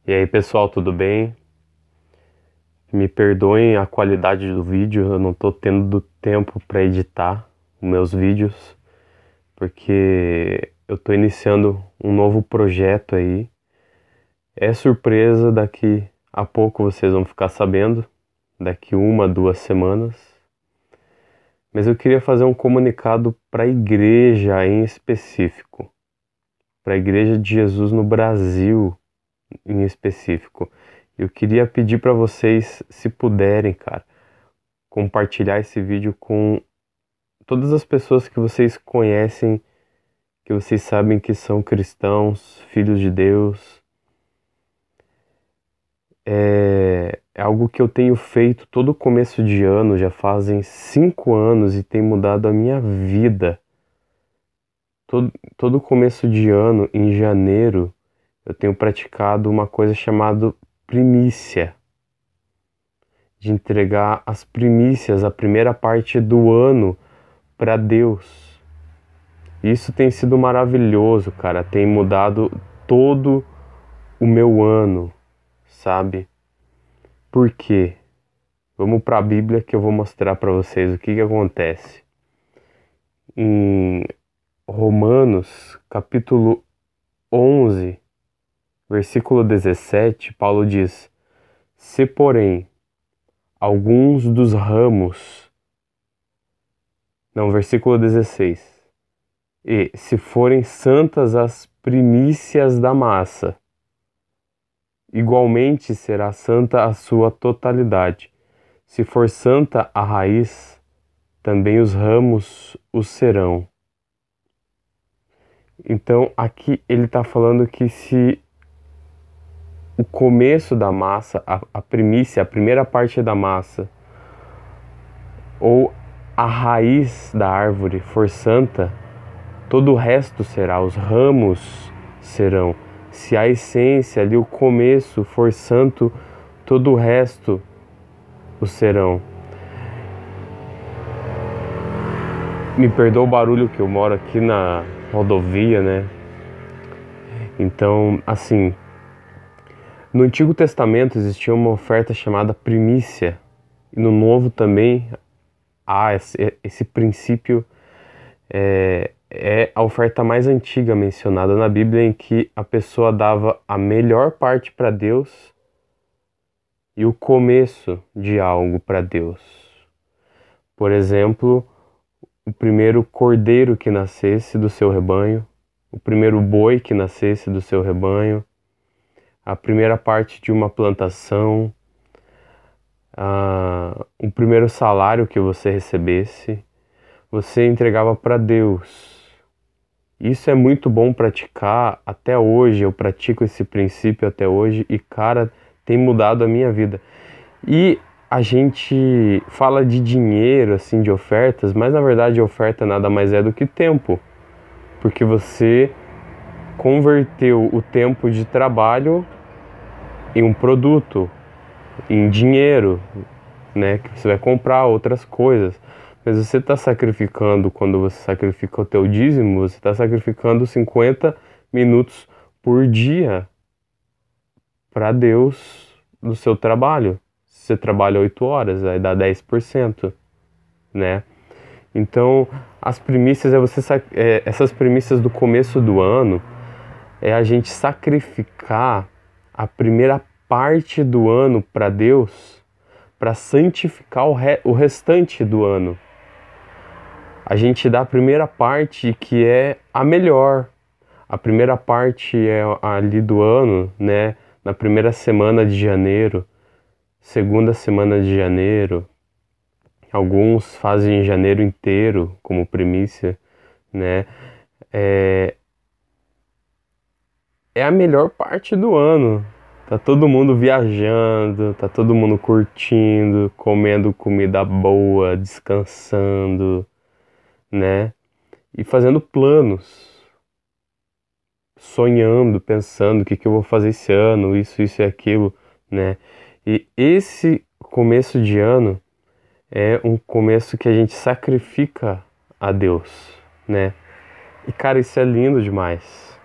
E aí pessoal, tudo bem? Me perdoem a qualidade do vídeo, eu não tô tendo tempo para editar os meus vídeos, porque eu tô iniciando um novo projeto aí. É surpresa, daqui a pouco vocês vão ficar sabendo, daqui 1, 2 semanas. Mas eu queria fazer um comunicado para a igreja em específico, para a Igreja de Jesus no Brasil em específico. Eu queria pedir para vocês, se puderem, cara, compartilhar esse vídeo com todas as pessoas que vocês conhecem, que vocês sabem que são cristãos, filhos de Deus. É algo que eu tenho feito todo começo de ano, já fazem 5 anos e tem mudado a minha vida. Todo começo de ano, em janeiro, eu tenho praticado uma coisa chamada primícia, de entregar as primícias, a primeira parte do ano, para Deus. Isso tem sido maravilhoso, cara. Tem mudado todo o meu ano, sabe? Por quê? Vamos para a Bíblia que eu vou mostrar para vocês o que acontece. Em Romanos, capítulo 11, versículo 17, Paulo diz: Se, porém, alguns dos ramos... Não, versículo 16. E se forem santas as primícias da massa, igualmente será santa a sua totalidade. Se for santa a raiz, também os ramos o serão. Então aqui ele está falando que se o começo da massa, a primícia, a primeira parte da massa, ou a raiz da árvore for santa, todo o resto será, os ramos serão. Se a essência ali, o começo for santo, todo o resto o serão. Me perdoa o barulho, que eu moro aqui na rodovia, né? Então, assim, no Antigo Testamento existia uma oferta chamada primícia, e no Novo também há esse princípio. É a oferta mais antiga mencionada na Bíblia, em que a pessoa dava a melhor parte para Deus e o começo de algo para Deus. Por exemplo, o primeiro cordeiro que nascesse do seu rebanho, o primeiro boi que nascesse do seu rebanho, a primeira parte de uma plantação, o primeiro salário que você recebesse, você entregava para Deus. Isso é muito bom praticar até hoje, eu pratico esse princípio até hoje e, cara, tem mudado a minha vida. E a gente fala de dinheiro, assim, de ofertas, mas na verdade a oferta nada mais é do que tempo, porque você converteu o tempo de trabalho em um produto, em dinheiro, né, que você vai comprar outras coisas. Mas você está sacrificando, quando você sacrifica o teu dízimo, você está sacrificando 50 minutos por dia para Deus no seu trabalho. Se você trabalha 8 horas, vai dar 10%, né? Então, as primícias essas primícias do começo do ano é a gente sacrificar a primeira parte do ano para Deus, para santificar o restante do ano. A gente dá a primeira parte, que é a melhor. A primeira parte é ali do ano, né? Na primeira semana de janeiro, segunda semana de janeiro. Alguns fazem em janeiro inteiro como primícia, né? É a melhor parte do ano. Tá todo mundo viajando, tá todo mundo curtindo, comendo comida boa, descansando, né? E fazendo planos, sonhando, pensando o que eu vou fazer esse ano, isso e aquilo, né? E esse começo de ano é um começo que a gente sacrifica a Deus, né? E cara, isso é lindo demais.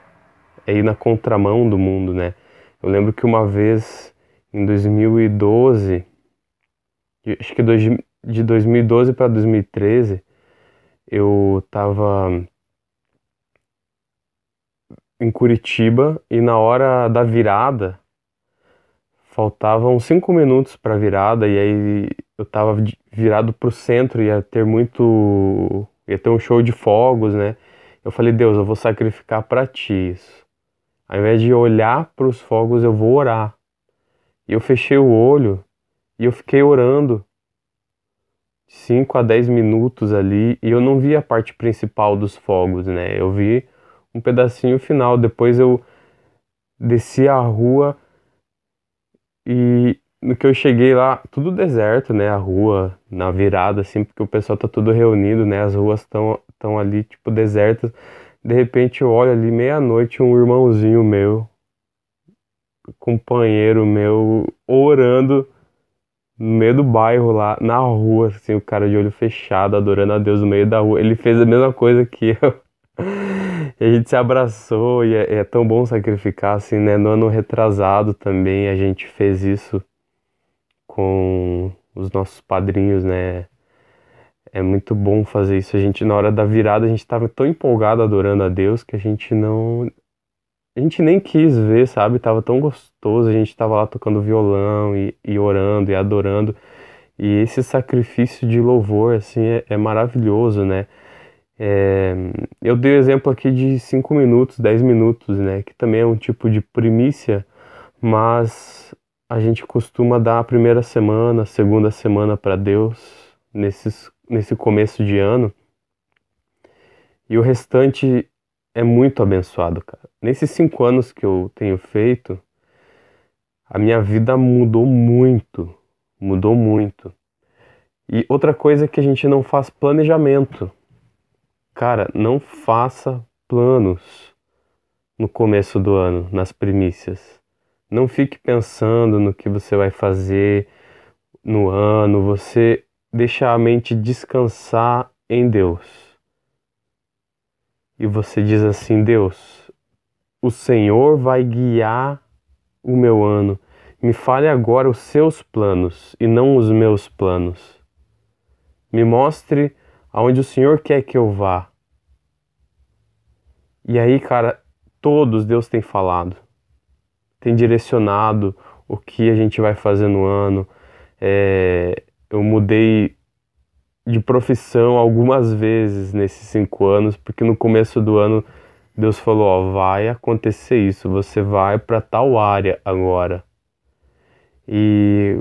É ir na contramão do mundo, né? Eu lembro que uma vez, em 2012, acho que de 2012 para 2013, eu tava em Curitiba e na hora da virada, faltavam 5 minutos para virada e aí eu tava virado pro centro, ia ter um show de fogos, né? Eu falei, Deus, eu vou sacrificar pra ti isso. Ao invés de olhar pros fogos, eu vou orar. E eu fechei o olho e eu fiquei orando 5 a 10 minutos ali e eu não vi a parte principal dos fogos, né? Eu vi um pedacinho final. Depois eu desci a rua e no que eu cheguei lá, tudo deserto, né? A rua, na virada, assim, porque o pessoal tá tudo reunido, né? As ruas estão ali, tipo, desertas. De repente eu olho ali, meia-noite, um irmãozinho meu, companheiro meu, orando no meio do bairro lá, na rua, assim, o cara de olho fechado, adorando a Deus no meio da rua. Ele fez a mesma coisa que eu. E a gente se abraçou e é tão bom sacrificar, assim, né? No ano retrasado também a gente fez isso com os nossos padrinhos, né? É muito bom fazer isso. A gente, na hora da virada, a gente tava tão empolgado adorando a Deus que a gente não. A gente nem quis ver, sabe? Tava tão gostoso. A gente tava lá tocando violão e orando e adorando. E esse sacrifício de louvor, assim, é maravilhoso, né? É, eu dei o exemplo aqui de 5 minutos, 10 minutos, né? Que também é um tipo de primícia, mas a gente costuma dar a primeira semana, a segunda semana para Deus nesse começo de ano. E o restante é muito abençoado, cara. Nesses 5 anos que eu tenho feito, a minha vida mudou muito. E outra coisa é que a gente não faz planejamento. Cara, não faça planos no começo do ano, nas primícias. Não fique pensando no que você vai fazer no ano, você deixa a mente descansar em Deus. E você diz assim: Deus, o Senhor vai guiar o meu ano. Me fale agora os seus planos e não os meus planos. Me mostre aonde o Senhor quer que eu vá. E aí, cara, todos Deus tem falado, tem direcionado o que a gente vai fazer no ano. Eu mudei de profissão algumas vezes nesses 5 anos, porque no começo do ano Deus falou, ó, vai acontecer isso, você vai para tal área agora. E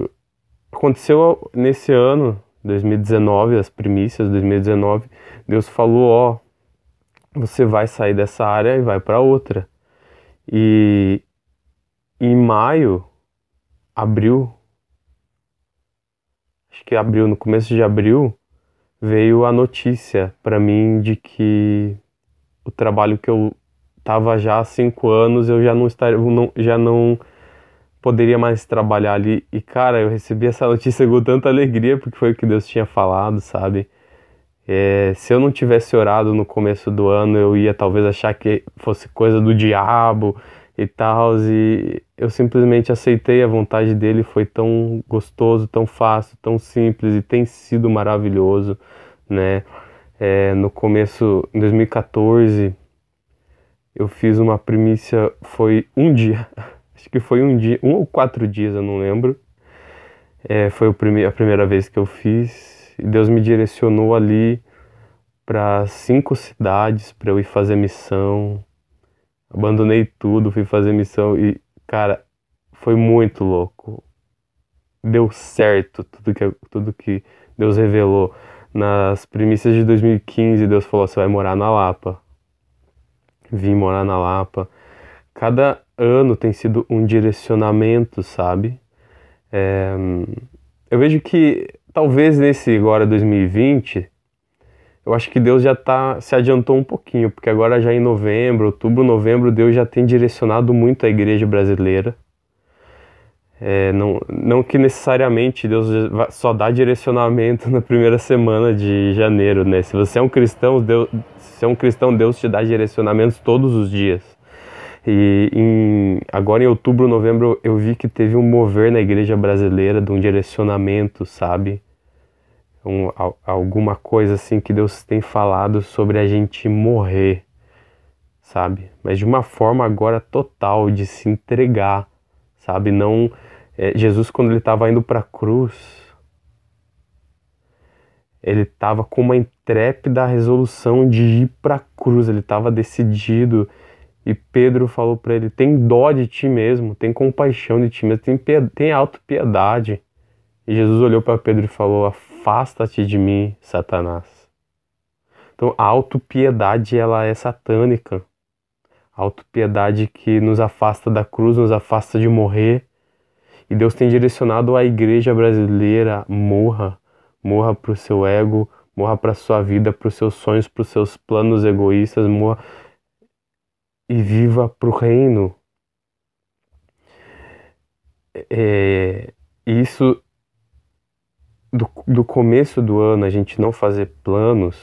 aconteceu nesse ano, 2019, as primícias de 2019, Deus falou, ó, você vai sair dessa área e vai para outra. E em maio, abril, acho que abril, no começo de abril, veio a notícia para mim de que o trabalho que eu estava já há 5 anos, eu já não poderia mais trabalhar ali. E cara, eu recebi essa notícia com tanta alegria, porque foi o que Deus tinha falado, sabe? Se eu não tivesse orado no começo do ano, eu ia talvez achar que fosse coisa do diabo e tal, e eu simplesmente aceitei a vontade dele. Foi tão gostoso, tão fácil, tão simples e tem sido maravilhoso, né? No começo, em 2014, eu fiz uma primícia, foi um dia, acho que foi um dia, 1 ou 4 dias, eu não lembro. Foi a primeira vez que eu fiz, e Deus me direcionou ali para 5 cidades para eu ir fazer missão. Abandonei tudo, fui fazer missão e, cara, foi muito louco. Deu certo tudo que Deus revelou. Nas primícias de 2015, Deus falou, você vai morar na Lapa. Vim morar na Lapa. Cada ano tem sido um direcionamento, sabe? Eu vejo que talvez nesse agora 2020, eu acho que Deus já se adiantou um pouquinho, porque agora já em novembro, outubro, novembro, Deus já tem direcionado muito a igreja brasileira. Não que necessariamente Deus só dá direcionamento na primeira semana de janeiro, né? Se você é um cristão, Deus te dá direcionamentos todos os dias. Agora em outubro, novembro, eu vi que teve um mover na igreja brasileira de um direcionamento, sabe? Alguma coisa assim que Deus tem falado sobre a gente morrer, sabe? Mas de uma forma agora total, de se entregar, sabe? Não, Jesus, quando ele estava indo para a cruz, ele estava com uma intrépida resolução de ir para a cruz, ele estava decidido. E Pedro falou para ele: tem dó de ti mesmo, tem compaixão de ti mesmo, tem autopiedade. E Jesus olhou para Pedro e falou: afasta-te de mim, Satanás. Então a autopiedade, ela é satânica. A autopiedade que nos afasta da cruz, nos afasta de morrer. E Deus tem direcionado a igreja brasileira: morra para o seu ego, morra para a sua vida, para os seus sonhos, para os seus planos egoístas, morra e viva para o reino. Isso do começo do ano, a gente não fazer planos,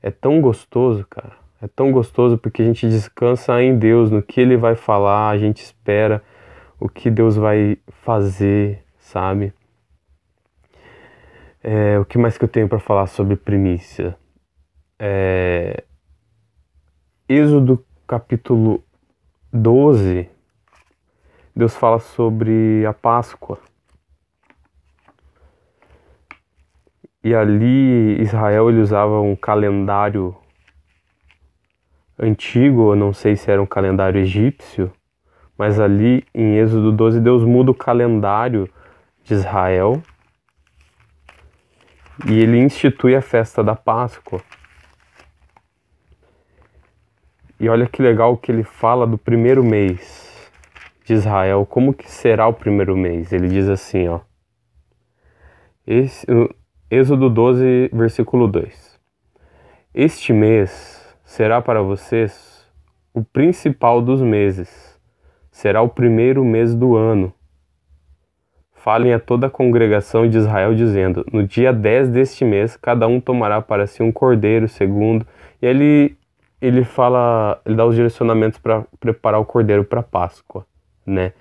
é tão gostoso, cara. É tão gostoso porque a gente descansa em Deus, no que Ele vai falar, a gente espera o que Deus vai fazer, sabe? O que mais que eu tenho para falar sobre primícia? Êxodo capítulo 12, Deus fala sobre a Páscoa. E ali Israel, ele usava um calendário antigo, eu não sei se era um calendário egípcio, mas ali em Êxodo 12 Deus muda o calendário de Israel e ele institui a festa da Páscoa. E olha que legal que ele fala do primeiro mês de Israel. Como que será o primeiro mês? Ele diz assim, ó. Êxodo 12, versículo 2. Este mês será para vocês o principal dos meses. Será o primeiro mês do ano. Falem a toda a congregação de Israel dizendo: no dia 10 deste mês, cada um tomará para si um cordeiro segundo. E ele dá os direcionamentos para preparar o cordeiro para Páscoa, né?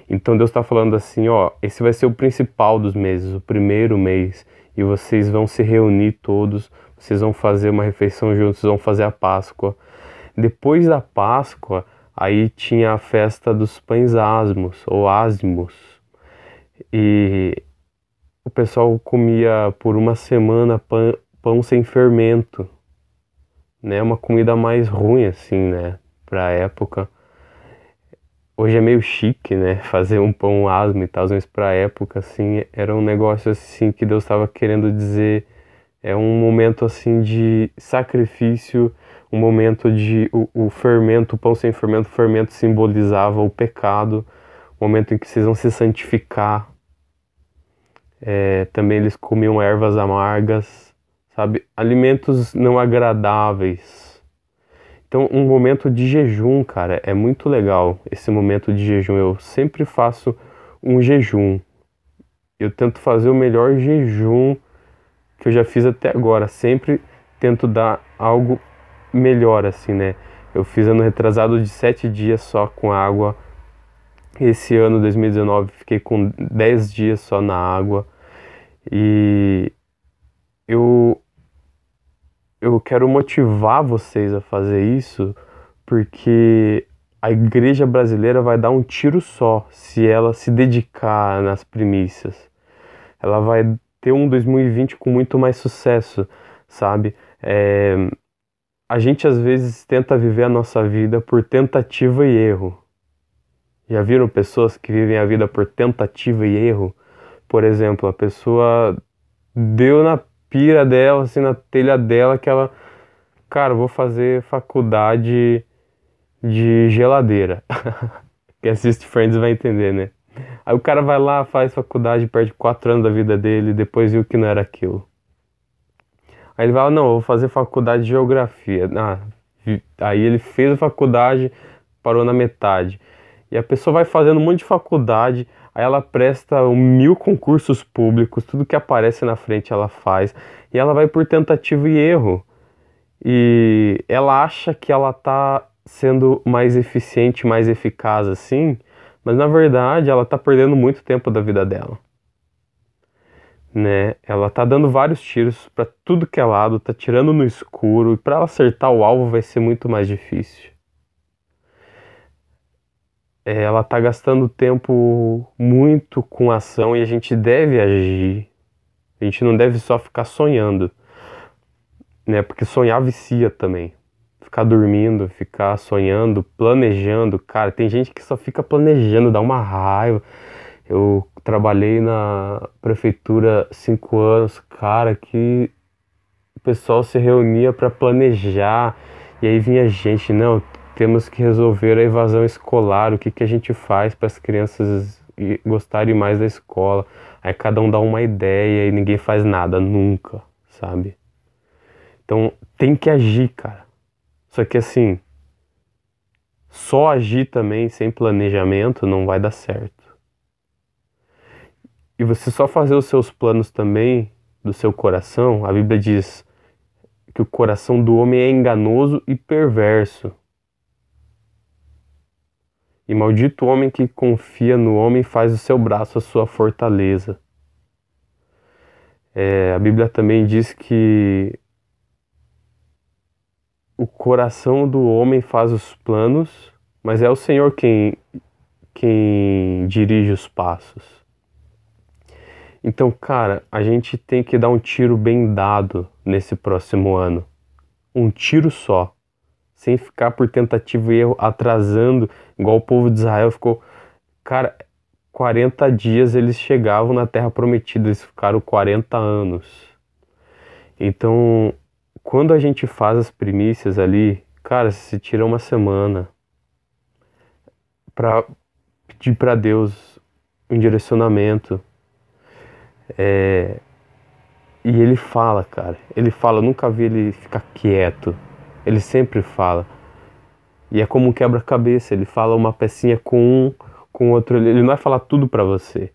Então Deus está falando assim, ó, esse vai ser o principal dos meses, o primeiro mês, e vocês vão se reunir todos, vocês vão fazer uma refeição juntos, vocês vão fazer a Páscoa. Depois da Páscoa, aí tinha a festa dos pães asmos, ou ázimos, e o pessoal comia por uma semana pão sem fermento, né? Uma comida mais ruim, assim, né? Pra época. Hoje é meio chique, né? Fazer um pão asmo e tal, mas pra época, assim, era um negócio, assim, que Deus estava querendo dizer. É um momento, assim, de sacrifício, um momento de... O fermento, o pão sem fermento, o fermento simbolizava o pecado, o momento em que vocês vão se santificar. Também eles comiam ervas amargas, sabe? Alimentos não agradáveis. Então, um momento de jejum, cara, é muito legal esse momento de jejum. Eu sempre faço um jejum. Eu tento fazer o melhor jejum que eu já fiz até agora. Sempre tento dar algo melhor, assim, né? Eu fiz ano retrasado de 7 dias só com água. Esse ano, 2019, fiquei com 10 dias só na água. E eu quero motivar vocês a fazer isso, porque a igreja brasileira vai dar um tiro só se ela se dedicar nas primícias. Ela vai ter um 2020 com muito mais sucesso, sabe? A gente às vezes tenta viver a nossa vida por tentativa e erro. Já viram pessoas que vivem a vida por tentativa e erro? Por exemplo, a pessoa deu na pira dela, assim, na telha dela, que ela, cara, vou fazer faculdade de geladeira. Quem assiste Friends vai entender, né? Aí o cara vai lá, faz faculdade, perde 4 anos da vida dele, depois viu que não era aquilo. Aí ele vai lá, não, eu vou fazer faculdade de geografia. Aí ele fez a faculdade, parou na metade. E a pessoa vai fazendo um monte de faculdade, aí ela presta 1000 concursos públicos, tudo que aparece na frente ela faz, e ela vai por tentativa e erro. E ela acha que ela tá sendo mais eficiente, mais eficaz assim, mas na verdade ela tá perdendo muito tempo da vida dela, né? Ela tá dando vários tiros pra tudo que é lado, tá tirando no escuro, e pra ela acertar o alvo vai ser muito mais difícil. Ela tá gastando tempo muito com ação e a gente deve agir. A gente não deve só ficar sonhando, né? Porque sonhar vicia também. Ficar dormindo, ficar sonhando, planejando. Cara, tem gente que só fica planejando, dá uma raiva. Eu trabalhei na prefeitura 5 anos, cara, que o pessoal se reunia para planejar e aí vinha gente, não, temos que resolver a evasão escolar, o que que a gente faz para as crianças gostarem mais da escola. Aí cada um dá uma ideia e ninguém faz nada, nunca, sabe? Então tem que agir, cara. Só que assim, só agir também sem planejamento não vai dar certo. E você só fazer os seus planos também do seu coração, a Bíblia diz que o coração do homem é enganoso e perverso. E maldito o homem que confia no homem e faz o seu braço a sua fortaleza. A Bíblia também diz que o coração do homem faz os planos, mas é o Senhor quem dirige os passos. Então, cara, a gente tem que dar um tiro bem dado nesse próximo ano. Um tiro só. Sem ficar por tentativa e erro, atrasando, igual o povo de Israel ficou. Cara, 40 dias eles chegavam na Terra Prometida, eles ficaram 40 anos. Então, quando a gente faz as primícias ali, cara, se tira uma semana pra pedir pra Deus um direcionamento. E ele fala, cara, ele fala, eu nunca vi ele ficar quieto. Ele sempre fala. E é como um quebra-cabeça, ele fala uma pecinha com um, com outro, ele não vai falar tudo pra você.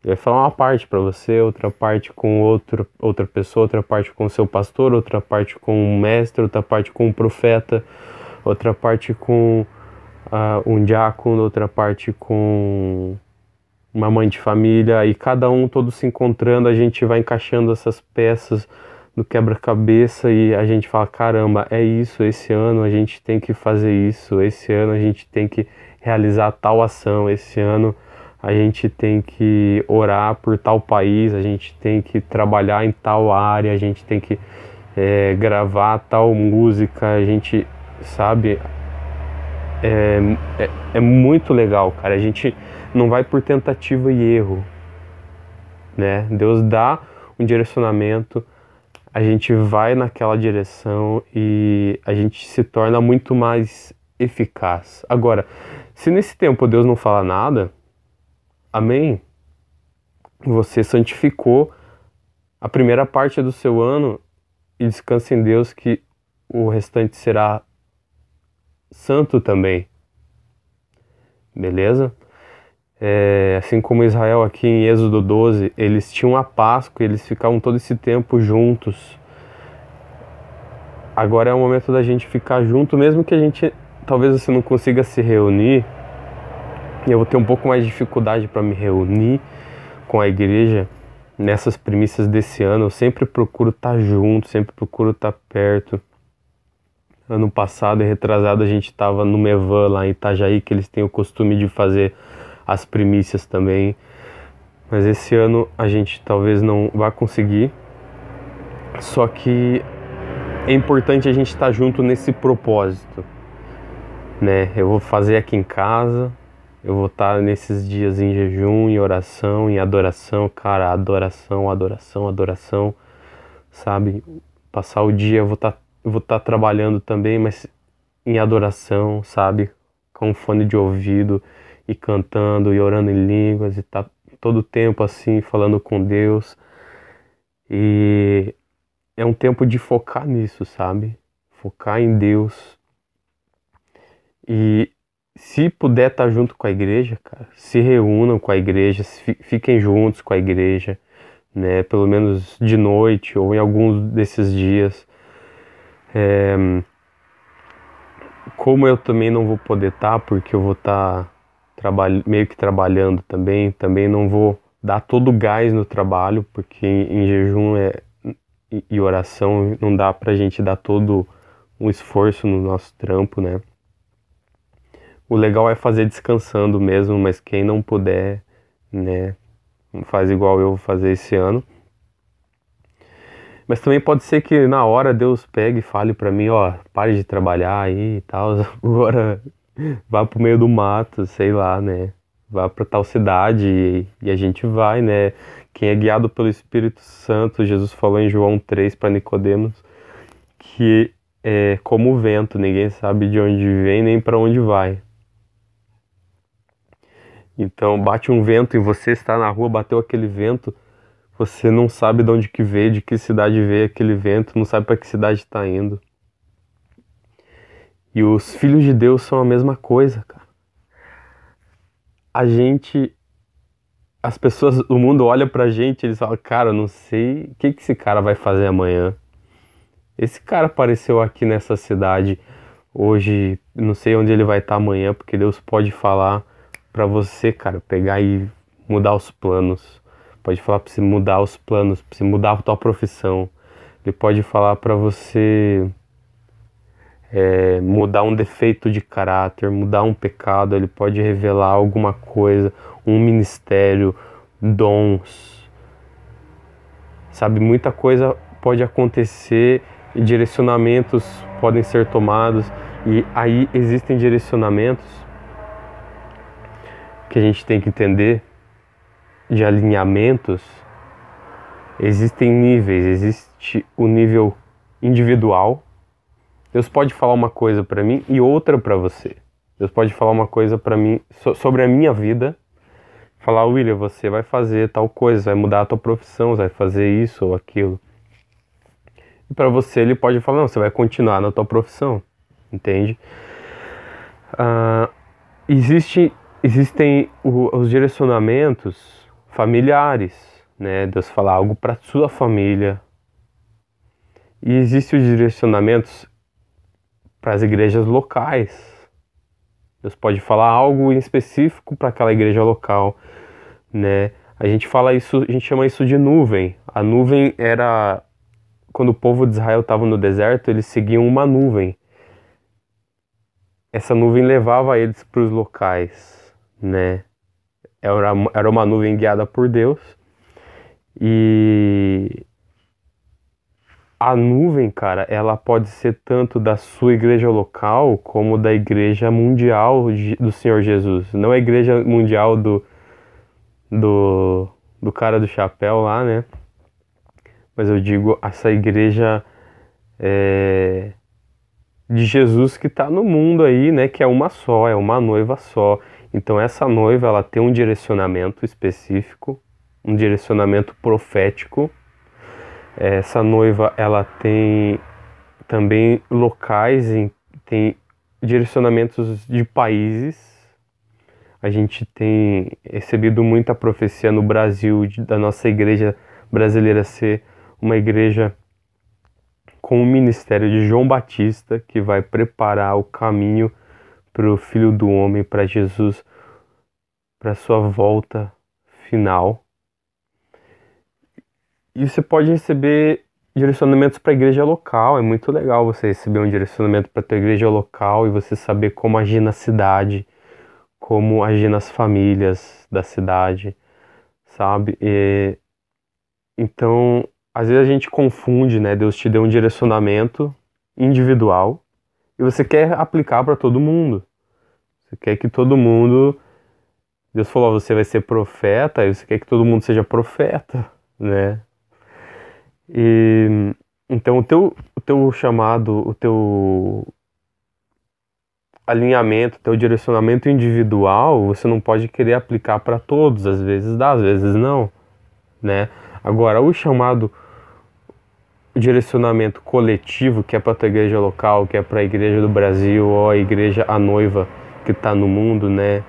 Ele vai falar uma parte pra você, outra parte com outra pessoa, outra parte com o seu pastor, outra parte com um mestre, outra parte com um profeta, outra parte com um diácono, outra parte com uma mãe de família, e cada um todos se encontrando, a gente vai encaixando essas peças do quebra-cabeça e a gente fala, caramba, é isso, esse ano a gente tem que fazer isso, esse ano a gente tem que realizar tal ação, esse ano a gente tem que orar por tal país, a gente tem que trabalhar em tal área, a gente tem que gravar tal música, a gente, sabe, é muito legal, cara, a gente não vai por tentativa e erro, né? Deus dá um direcionamento, a gente vai naquela direção e a gente se torna muito mais eficaz. Agora, se nesse tempo Deus não fala nada, amém, você santificou a primeira parte do seu ano e descansa em Deus que o restante será santo também. Beleza? Assim como Israel aqui em Êxodo 12, eles tinham a Páscoa, eles ficavam todo esse tempo juntos. Agora é o momento da gente ficar junto, mesmo que a gente, talvez você não consiga se reunir, e eu vou ter um pouco mais de dificuldade para me reunir com a igreja nessas primícias desse ano. Eu sempre procuro estar junto, sempre procuro estar perto. Ano passado e retrasado a gente estava no Mevan lá em Itajaí, que eles têm o costume de fazer as primícias também, mas esse ano a gente talvez não vá conseguir, só que é importante a gente estar junto nesse propósito, né? Eu vou fazer aqui em casa, eu vou estar nesses dias em jejum, em oração, em adoração, cara, adoração, adoração, adoração, sabe? Passar o dia, eu vou estar trabalhando também, mas em adoração, sabe? Com fone de ouvido, e cantando e orando em línguas e tá todo o tempo assim falando com Deus. E é um tempo de focar nisso, sabe? Focar em Deus. E se puder estar junto com a igreja, cara, se reúnam com a igreja, fiquem juntos com a igreja, né? Pelo menos de noite ou em alguns desses dias. como eu também não vou poder estar, porque eu vou estar meio que trabalhando também não vou dar todo o gás no trabalho, porque em jejum e oração não dá pra gente dar todo um esforço no nosso trampo, né? O legal é fazer descansando mesmo, mas quem não puder, né, faz igual eu vou fazer esse ano. Mas também pode ser que na hora Deus pegue e fale pra mim, ó, pare de trabalhar aí e tal, agora vá pro meio do mato, sei lá, né? Vá pra tal cidade e a gente vai, né? Quem é guiado pelo Espírito Santo, Jesus falou em João 3 para Nicodemos, que é como o vento, ninguém sabe de onde vem nem para onde vai. Então bate um vento e você está na rua, bateu aquele vento, você não sabe de onde que veio, de que cidade veio aquele vento, não sabe para que cidade está indo. E os filhos de Deus são a mesma coisa, cara. A gente, as pessoas, o mundo olha pra gente, eles falam, cara, eu não sei o que esse cara vai fazer amanhã. Esse cara apareceu aqui nessa cidade hoje, não sei onde ele vai estar amanhã, porque Deus pode falar pra você, cara, pegar e mudar os planos. Pode falar pra você mudar os planos, pra você mudar a tua profissão. Ele pode falar pra você mudar um defeito de caráter, mudar um pecado. Ele pode revelar alguma coisa, um ministério, dons. Sabe, muita coisa pode acontecer e direcionamentos podem ser tomados. E aí existem direcionamentos que a gente tem que entender de alinhamentos. Existem níveis, existe o nível individual. Deus pode falar uma coisa para mim e outra para você. Deus pode falar uma coisa para mim sobre a minha vida. Falar, William, você vai fazer tal coisa, vai mudar a tua profissão, vai fazer isso ou aquilo. E para você ele pode falar, não, você vai continuar na tua profissão, entende? Existem os direcionamentos familiares, né? Deus fala algo para sua família. E existem os direcionamentos para as igrejas locais. Deus pode falar algo em específico para aquela igreja local, né? A gente chama isso de nuvem. A nuvem era quando o povo de Israel estava no deserto, eles seguiam uma nuvem. Essa nuvem levava eles para os locais, né? Era uma nuvem guiada por Deus. E a nuvem, cara, ela pode ser tanto da sua igreja local como da igreja mundial do Senhor Jesus. Não a igreja mundial do cara do chapéu lá, né? Mas eu digo essa igreja de Jesus que está no mundo aí, né? Que é uma só, é uma noiva só. Então essa noiva, ela tem um direcionamento específico, um direcionamento profético. Essa noiva, ela tem também locais, tem direcionamentos de países. A gente tem recebido muita profecia no Brasil, da nossa igreja brasileira ser uma igreja com o ministério de João Batista, que vai preparar o caminho para o Filho do Homem, para Jesus, para sua volta final. E você pode receber direcionamentos para a igreja local. É muito legal você receber um direcionamento para a tua igreja local e você saber como agir na cidade, como agir nas famílias da cidade, sabe? Então, às vezes a gente confunde, né? Deus te deu um direcionamento individual e você quer aplicar para todo mundo. Você quer que todo mundo... Deus falou, você vai ser profeta, e você quer que todo mundo seja profeta, né? E então o teu chamado, o teu alinhamento, o teu direcionamento individual, você não pode querer aplicar para todos, às vezes dá, às vezes não, né? Agora, o chamado, o direcionamento coletivo, que é para a tua igreja local, que é para a igreja do Brasil, ou a igreja, a noiva que está no mundo, né?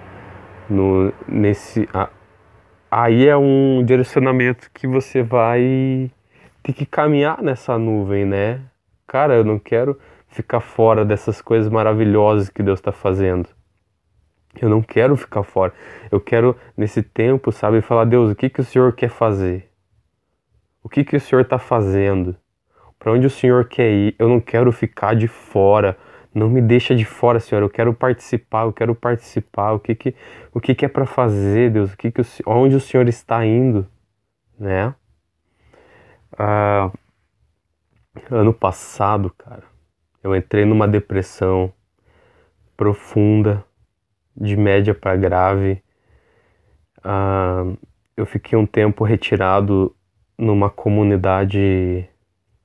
Aí é um direcionamento que você vai ter que caminhar nessa nuvem, né? Cara, eu não quero ficar fora dessas coisas maravilhosas que Deus está fazendo. Eu não quero ficar fora. Eu quero, nesse tempo, sabe, falar: Deus, o que que o Senhor quer fazer? O que que o Senhor está fazendo? Para onde o Senhor quer ir? Eu não quero ficar de fora. Não me deixa de fora, Senhor. Eu quero participar, eu quero participar. O que que é para fazer, Deus? Onde o Senhor está indo, né? Ano passado, cara, eu entrei numa depressão profunda, de média para grave. Eu fiquei um tempo retirado numa comunidade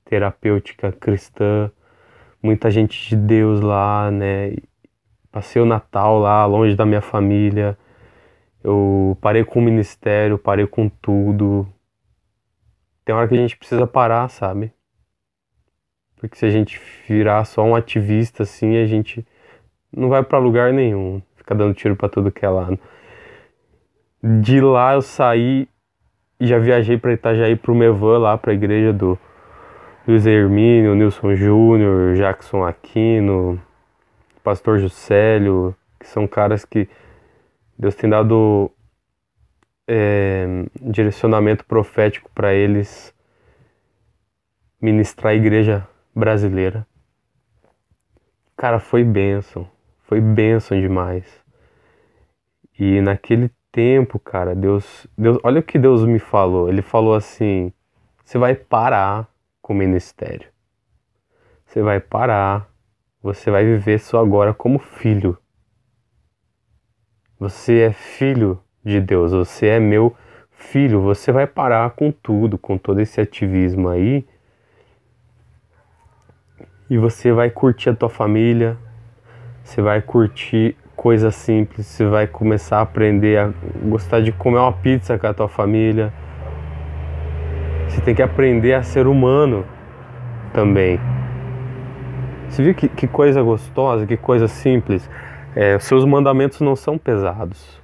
terapêutica cristã, muita gente de Deus lá, né? Passei o Natal lá, longe da minha família. Eu parei com o ministério, parei com tudo. Tem hora que a gente precisa parar, sabe? Porque se a gente virar só um ativista assim, a gente não vai pra lugar nenhum. Fica dando tiro pra tudo que é lado. De lá eu saí e já viajei pra Itajaí pro Mevan, lá pra igreja do Luiz Hermínio, Nilson Júnior, Jackson Aquino, Pastor Juscelio, que são caras que Deus tem dado direcionamento profético para eles ministrar a igreja brasileira. Cara, foi bênção demais. E naquele tempo, cara, Deus, olha o que Deus me falou. Ele falou assim: você vai parar com o ministério. Você vai parar. Você vai viver só agora como filho. Você é filho de Deus. Você é meu filho. Você vai parar com tudo, com todo esse ativismo aí. E você vai curtir a tua família. Você vai curtir coisas simples. Você vai começar a aprender a gostar de comer uma pizza com a tua família. Você tem que aprender a ser humano também. Você viu que coisa gostosa, que coisa simples? Os seus mandamentos não são pesados.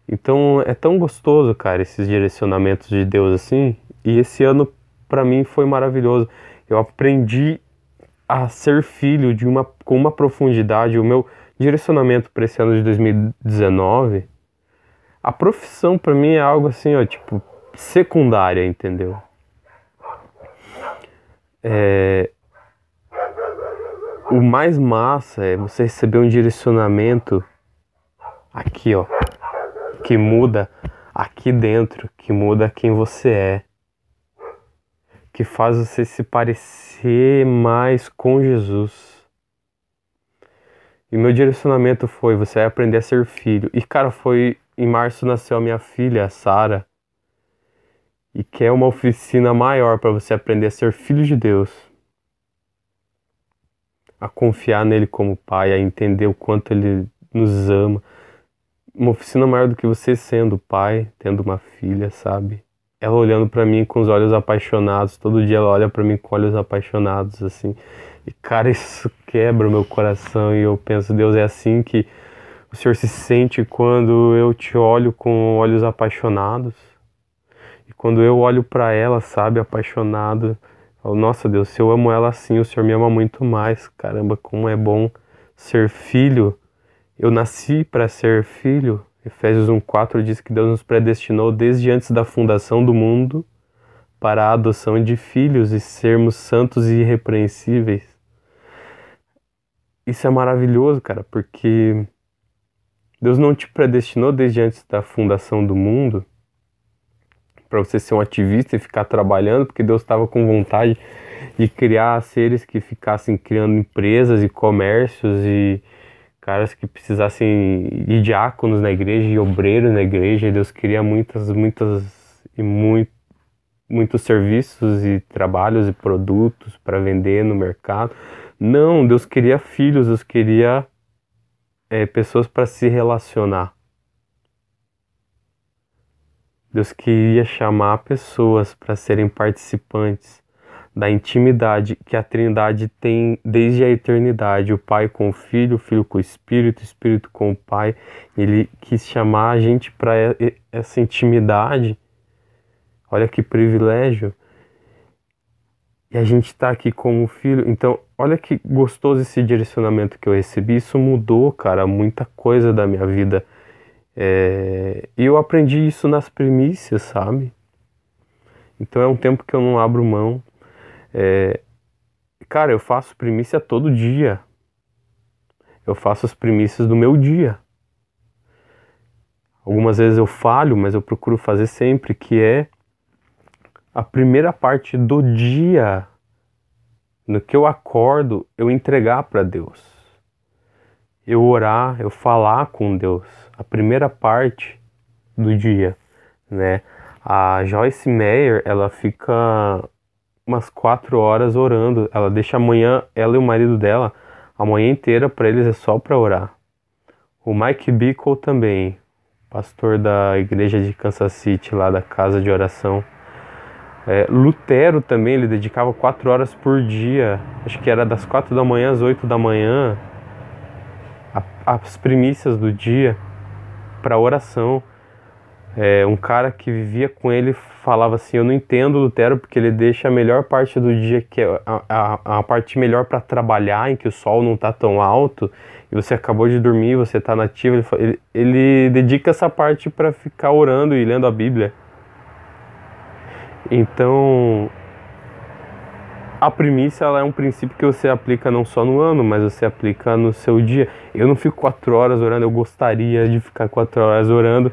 Então é tão gostoso, cara, esses direcionamentos de Deus assim. E esse ano pra mim foi maravilhoso. Eu aprendi a ser filho com uma profundidade. O meu direcionamento para esse ano de 2019, a profissão pra mim é algo assim, ó, tipo, secundária, entendeu? O mais massa é você receber um direcionamento aqui, ó, que muda aqui dentro, que muda quem você é, que faz você se parecer mais com Jesus. E meu direcionamento foi: você vai aprender a ser filho. E cara, em março nasceu a minha filha, a Sara, e que é uma oficina maior para você aprender a ser filho de Deus, a confiar nele como pai, a entender o quanto ele nos ama. Uma oficina maior do que você sendo pai, tendo uma filha, sabe? Ela olhando pra mim com os olhos apaixonados, todo dia ela olha pra mim com olhos apaixonados, assim. E cara, isso quebra o meu coração e eu penso: Deus, é assim que o Senhor se sente quando eu te olho com olhos apaixonados? E quando eu olho pra ela, sabe, apaixonado, falo: nossa, Deus, se eu amo ela assim, o Senhor me ama muito mais. Caramba, como é bom ser filho. Eu nasci para ser filho. Efésios 1:4 diz que Deus nos predestinou desde antes da fundação do mundo para a adoção de filhos e sermos santos e irrepreensíveis. Isso é maravilhoso, cara, porque Deus não te predestinou desde antes da fundação do mundo para você ser um ativista e ficar trabalhando, porque Deus estava com vontade de criar seres que ficassem criando empresas e comércios e caras que precisassem de diáconos na igreja e obreiros na igreja. E Deus queria muitos serviços e trabalhos e produtos para vender no mercado. Não, Deus queria filhos, Deus queria pessoas para se relacionar. Deus queria chamar pessoas para serem participantes da intimidade que a Trindade tem desde a eternidade. O Pai com o Filho com o Espírito, o Espírito com o Pai. Ele quis chamar a gente para essa intimidade. Olha que privilégio. E a gente tá aqui como filho. Então, olha que gostoso esse direcionamento que eu recebi. Isso mudou, cara, muita coisa da minha vida. E eu aprendi isso nas primícias, sabe? Então é um tempo que eu não abro mão. Cara, eu faço primícia todo dia. Eu faço as primícias do meu dia. Algumas vezes eu falho, mas eu procuro fazer sempre, que é a primeira parte do dia, no que eu acordo, eu entregar para Deus. Eu orar, eu falar com Deus. A primeira parte do dia, né? A Joyce Meyer, ela fica umas 4 horas orando. Ela deixa amanhã, ela e o marido dela, a manhã inteira para eles é só para orar. O Mike Bickle também, pastor da igreja de Kansas City, lá da casa de oração. Lutero também, ele dedicava 4 horas por dia, acho que era das 4 da manhã às 8 da manhã, as primícias do dia, para oração. Um cara que vivia com ele falava assim: eu não entendo Lutero porque ele deixa a melhor parte do dia, que é a parte melhor para trabalhar, em que o sol não está tão alto e você acabou de dormir, você está nativo. Ele dedica essa parte para ficar orando e lendo a Bíblia. Então, a primícia, ela é um princípio que você aplica não só no ano, mas você aplica no seu dia. Eu não fico 4 horas orando, eu gostaria de ficar 4 horas orando,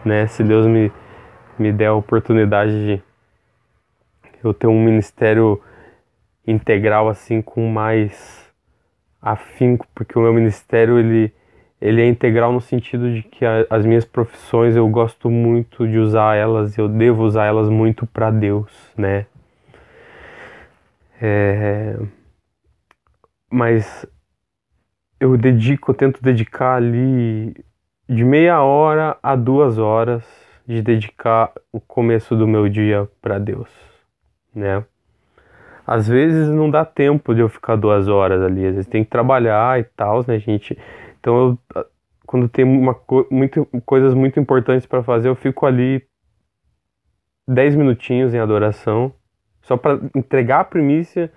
né? Se Deus me der a oportunidade de eu ter um ministério integral assim, com mais afinco, porque o meu ministério ele é integral no sentido de que as minhas profissões eu gosto muito de usar elas, eu devo usar elas muito para Deus, né? Mas eu tento dedicar ali de meia hora a 2 horas de dedicar o começo do meu dia para Deus, né? Às vezes não dá tempo de eu ficar 2 horas ali, às vezes tem que trabalhar e tal, né, gente? Então quando tem coisas muito importantes para fazer, eu fico ali 10 minutinhos em adoração, só para entregar a primícia,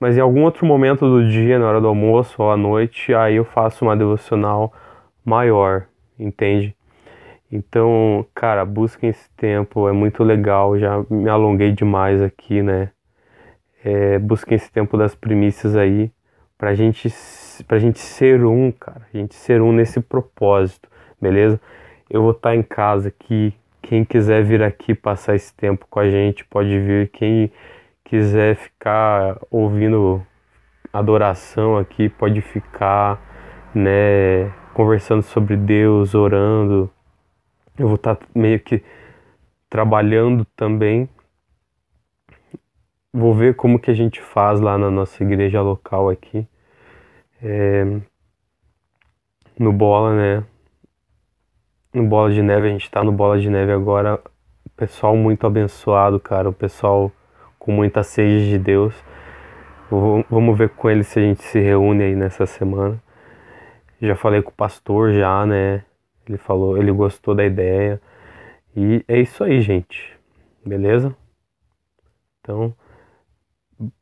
mas em algum outro momento do dia, na hora do almoço ou à noite, aí eu faço uma devocional maior, entende? Então, cara, busquem esse tempo, é muito legal, já me alonguei demais aqui, né? Busquem esse tempo das primícias aí, pra gente ser um, cara, a gente ser um nesse propósito, beleza? Eu vou estar em casa aqui, quem quiser vir aqui passar esse tempo com a gente, pode vir, quem quiser ficar ouvindo adoração aqui, pode ficar, né, conversando sobre Deus, orando. Eu vou estar meio que trabalhando também. Vou ver como que a gente faz lá na nossa igreja local aqui. No Bola, né? No Bola de Neve, a gente tá no Bola de Neve agora. O pessoal muito abençoado, cara. O pessoal com muita sede de Deus. Vamos ver com ele se a gente se reúne aí nessa semana. Já falei com o pastor já, né? Ele falou, ele gostou da ideia. E é isso aí, gente. Beleza? Então,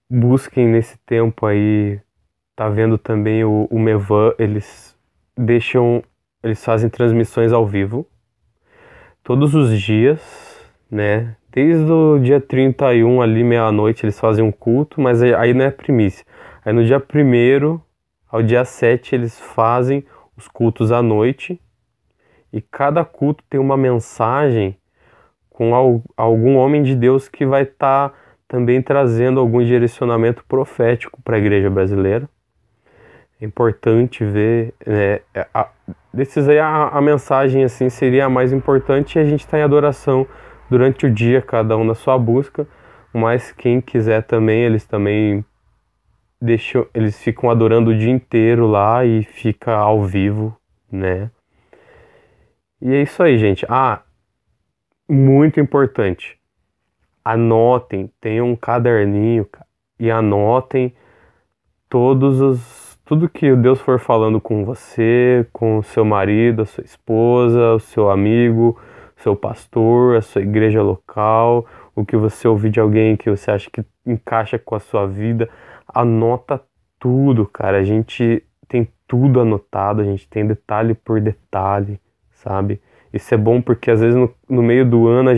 busquem nesse tempo aí. Tá vendo também o Mevan, eles fazem transmissões ao vivo todos os dias, né? Desde o dia 31 ali, meia-noite, eles fazem um culto, mas aí não é primícia. Aí no dia 1º ao dia 7 eles fazem os cultos à noite, e cada culto tem uma mensagem com algum homem de Deus que vai estar também trazendo algum direcionamento profético para a igreja brasileira. É importante ver, né? Desses aí a mensagem assim seria a mais importante, e a gente está em adoração durante o dia, cada um na sua busca, mas quem quiser também, eles ficam adorando o dia inteiro lá e fica ao vivo, né? E é isso aí, gente. Muito importante, anotem, tenham um caderninho, cara, e anotem tudo que Deus for falando com você, com o seu marido, a sua esposa, o seu amigo, o seu pastor, a sua igreja local, o que você ouvir de alguém que você acha que encaixa com a sua vida. Anota tudo, cara. A gente tem tudo anotado, a gente tem detalhe por detalhe, sabe? Isso é bom porque às vezes no meio do ano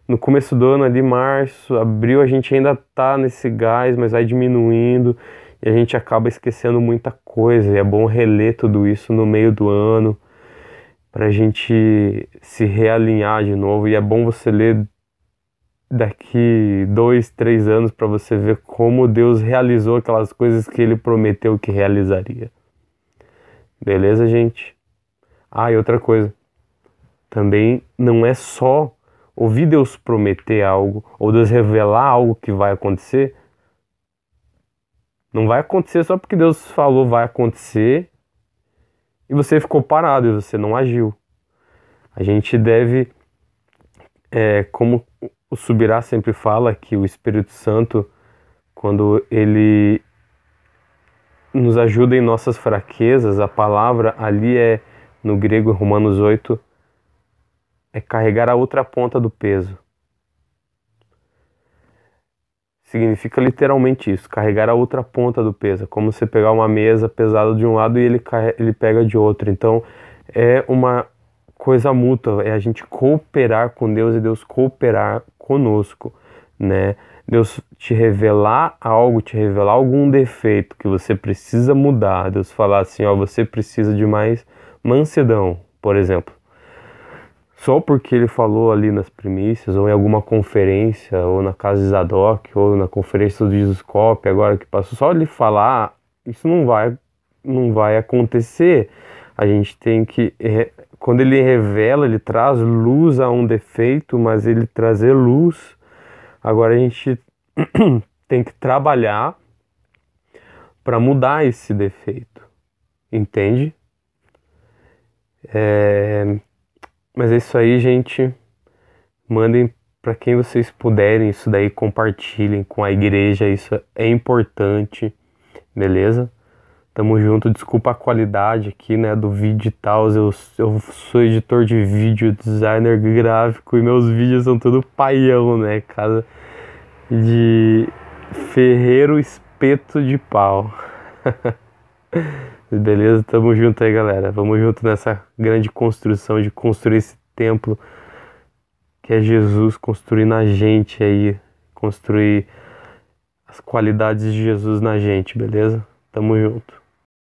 no começo do ano ali, março, abril, a gente ainda tá nesse gás, mas vai diminuindo e a gente acaba esquecendo muita coisa. E é bom reler tudo isso no meio do ano pra gente se realinhar de novo. E é bom você ler daqui 2, 3 anos para você ver como Deus realizou aquelas coisas que Ele prometeu que realizaria. Beleza, gente? Ah, e outra coisa. Também não é só ouvir Deus prometer algo ou Deus revelar algo que vai acontecer. Não vai acontecer só porque Deus falou vai acontecer e você ficou parado e você não agiu. A gente deve, como o Subirá sempre fala, que o Espírito Santo, quando ele nos ajuda em nossas fraquezas, a palavra ali no grego, Romanos 8, é carregar a outra ponta do peso. Significa literalmente isso, carregar a outra ponta do peso. É como você pegar uma mesa pesada de um lado e ele pega de outro. Então é uma coisa mútua, é a gente cooperar com Deus e Deus cooperar conosco, né? Deus te revelar algo, te revelar algum defeito que você precisa mudar. Deus falar assim, ó, você precisa de mais mansidão, por exemplo. Só porque ele falou ali nas primícias, ou em alguma conferência, ou na casa de Zadok, ou na conferência do Jesuscope, agora que passou, só ele falar, isso não vai acontecer. A gente tem que, quando ele revela, ele traz luz a um defeito, mas ele trazer luz, agora a gente tem que trabalhar para mudar esse defeito, entende? Mas é isso aí, gente. Mandem para quem vocês puderem isso daí, compartilhem com a igreja, isso é importante, beleza? Tamo junto, desculpa a qualidade aqui, né, do vídeo e tal, eu sou editor de vídeo, designer gráfico e meus vídeos são tudo paião, né, casa de ferreiro espeto de pau. Beleza? Tamo junto aí, galera. Vamos junto nessa grande construção de construir esse templo que é Jesus, construir na gente aí, construir as qualidades de Jesus na gente, beleza? Tamo junto.